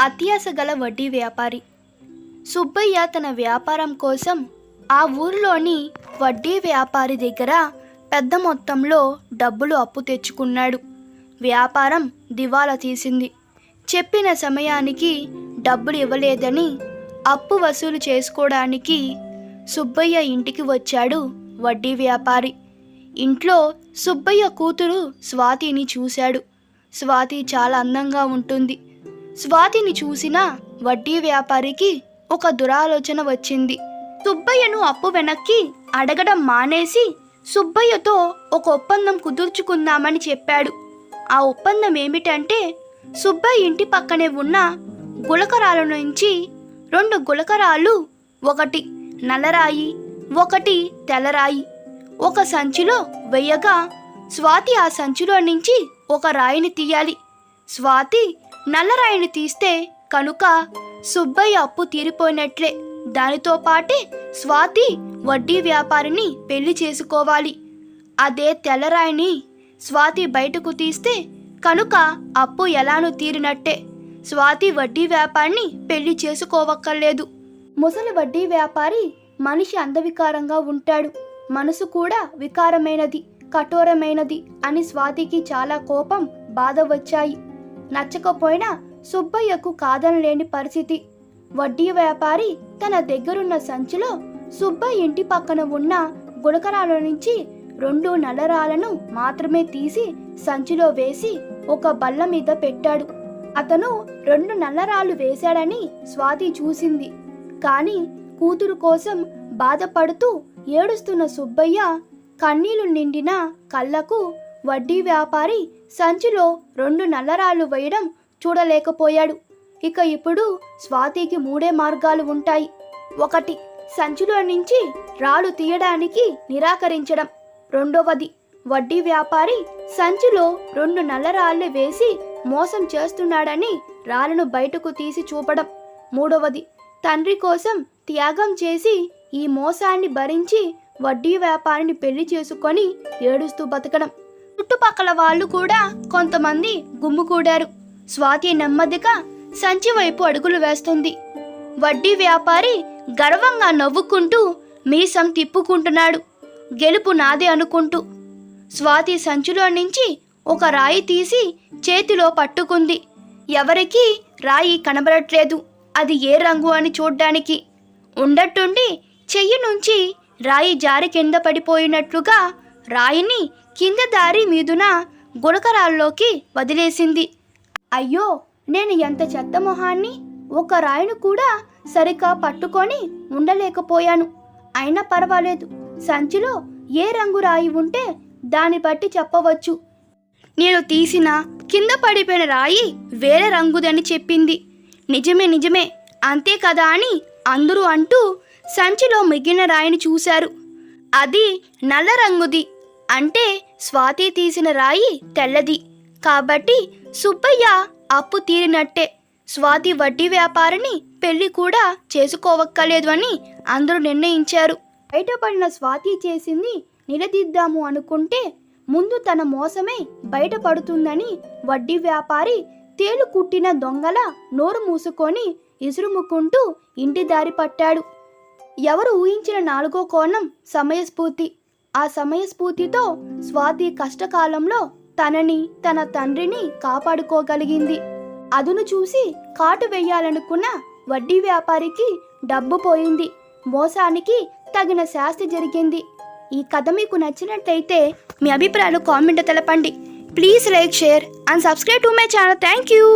అత్యాశ గల వడ్డీ వ్యాపారి. సుబ్బయ్య తన వ్యాపారం కోసం ఆ ఊరిలోని వడ్డీ వ్యాపారి దగ్గర పెద్ద మొత్తంలో డబ్బులు అప్పు తెచ్చుకున్నాడు. వ్యాపారం దివాలా తీసింది. చెప్పిన సమయానికి డబ్బులు ఇవ్వలేదని అప్పు వసూలు చేసుకోవడానికి సుబ్బయ్య ఇంటికి వచ్చాడు వడ్డీ వ్యాపారి. ఇంట్లో సుబ్బయ్య కూతురు స్వాతిని చూశాడు. స్వాతి చాలా అందంగా ఉంటుంది. స్వాతిని చూసిన వడ్డీ వ్యాపారికి ఒక దురాలోచన వచ్చింది. సుబ్బయ్యను అప్పు వెనక్కి అడగడం మానేసి సుబ్బయ్యతో ఒక ఒప్పందం కుదుర్చుకుందామని చెప్పాడు. ఆ ఒప్పందం ఏమిటంటే, సుబ్బయ్య ఇంటి పక్కనే ఉన్న గులకరాల నుంచి 2 గులకరాలు, ఒకటి నల్లరాయి ఒకటి తెల్లరాయి, ఒక సంచిలో వెయ్యగా స్వాతి ఆ సంచిలో నుంచి ఒక రాయిని తీయాలి. స్వాతి నల్లరాయిని తీస్తే కనుక సుబ్బయ్య అప్పు తీరిపోయినట్లే. దానితో పాటే స్వాతి వడ్డీ వ్యాపారిని పెళ్లి చేసుకోవాలి. అదే తెల్లరాయిని స్వాతి బయటకు తీస్తే కనుక అప్పు ఎలానూ తీరినట్టే. స్వాతి వడ్డీ వ్యాపారిని పెళ్లి చేసుకోవక్కర్లేదు. ముసలి వడ్డీ వ్యాపారి మనిషి అందవికారంగా ఉంటాడు. మనసు కూడా వికారమైనది, కఠోరమైనది అని స్వాతికి చాలా కోపం, బాధ వచ్చాయి. నచ్చకపోయినా సుబ్బయ్యకు కాదనలేని పరిస్థితి. వడ్డీ వ్యాపారి తన దగ్గరున్న సంచిలో సుబ్బయ్య ఇంటి పక్కన ఉన్న గులకరాల నుంచి 2 నల్లరాలను మాత్రమే తీసి సంచిలో వేసి ఒక బల్ల మీద పెట్టాడు. అతను 2 నల్లరాలు వేశాడని స్వాతి చూసింది. కానీ కూతురు కోసం బాధపడుతూ ఏడుస్తున్న సుబ్బయ్య కన్నీళ్లు నిండిన కళ్ళకు వడ్డీ వ్యాపారి సంచిలో 2 నల్లరాళ్ళు వేయడం చూడలేకపోయాడు. ఇక ఇప్పుడు స్వాతికి 3 మార్గాలు ఉంటాయి. 1, సంచిలో నుంచి రాళ్ళు తీయడానికి నిరాకరించడం. 2వది, వడ్డీ వ్యాపారి సంచిలో 2 నల్లరాళ్ళు వేసి మోసం చేస్తున్నాడని రాళ్ళను బయటకు తీసి చూపడం. 3వది, తండ్రి కోసం త్యాగం చేసి ఈ మోసాన్ని భరించి వడ్డీ వ్యాపారిని పెళ్లి చేసుకొని ఏడుస్తూ బతకడం. చుట్టుపక్కల వాళ్ళు కూడా కొంతమంది గుమ్ముకూడారు. స్వాతి నెమ్మదిగా సంచి వైపు అడుగులు వేస్తుంది. వడ్డీ వ్యాపారి గర్వంగా నవ్వుకుంటూ మీసం తిప్పుకుంటున్నాడు, గెలుపు నాదే అనుకుంటూ. స్వాతి సంచిలో నుంచి ఒక రాయి తీసి చేతిలో పట్టుకుంది. ఎవరికీ రాయి కనబడట్లేదు. అది ఏ రంగు అని చూడ్డానికి. ఉండట్టుండి చెయ్యి నుంచి రాయి జారి కింద పడిపోయినట్లుగా రాయిని కింద దారి మీదున గులకరాల్లోకి వదిలేసింది. అయ్యో, నేను ఎంత చెత్త మొహాన్ని! ఒక రాయిని కూడా సరిగ్గా పట్టుకొని ఉండలేకపోయాను. అయినా పర్వాలేదు, సంచిలో ఏ రంగు రాయి ఉంటే దాన్ని బట్టి చెప్పవచ్చు. నేను తీసిన కింద పడిపోయిన రాయి వేరే రంగుదని చెప్పింది. నిజమే అంతే కదా అని అందరూ అంటూ సంచిలో మిగిలిన రాయిని చూశారు. అది నల్ల రంగుది. అంటే స్వాతి తీసిన రాయి తెల్లది. కాబట్టి సుబ్బయ్య అప్పు తీరినట్టే. స్వాతి వడ్డీ వ్యాపారిని పెళ్లి కూడా చేసుకోవక్కర్లేదు అని అందరూ నిర్ణయించారు. బయటపడిన స్వాతి చేసింది నిలదీద్దాము అనుకుంటే ముందు తన మోసమే బయటపడుతుందని వడ్డీ వ్యాపారి తేలు కుట్టిన దొంగల నోరు మూసుకొని ఇసురుముకుంటూ ఇంటి దారి పట్టాడు. ఎవరు ఊహించిన 4వ కోణం సమయస్ఫూర్తి. ఆ సమయస్ఫూర్తితో స్వాతి కష్టకాలంలో తనని, తన తండ్రిని కాపాడుకోగలిగింది. అదును చూసి కాటు వేయాలనుకున్న వడ్డీ వ్యాపారికి డబ్బు పోయింది. మోసానికి తగిన శాస్తి జరిగింది. ఈ కథ మీకు నచ్చినట్లయితే మీ అభిప్రాయాలు కామెంట్ తెలపండి. Please like, share and subscribe to my channel. Thank you.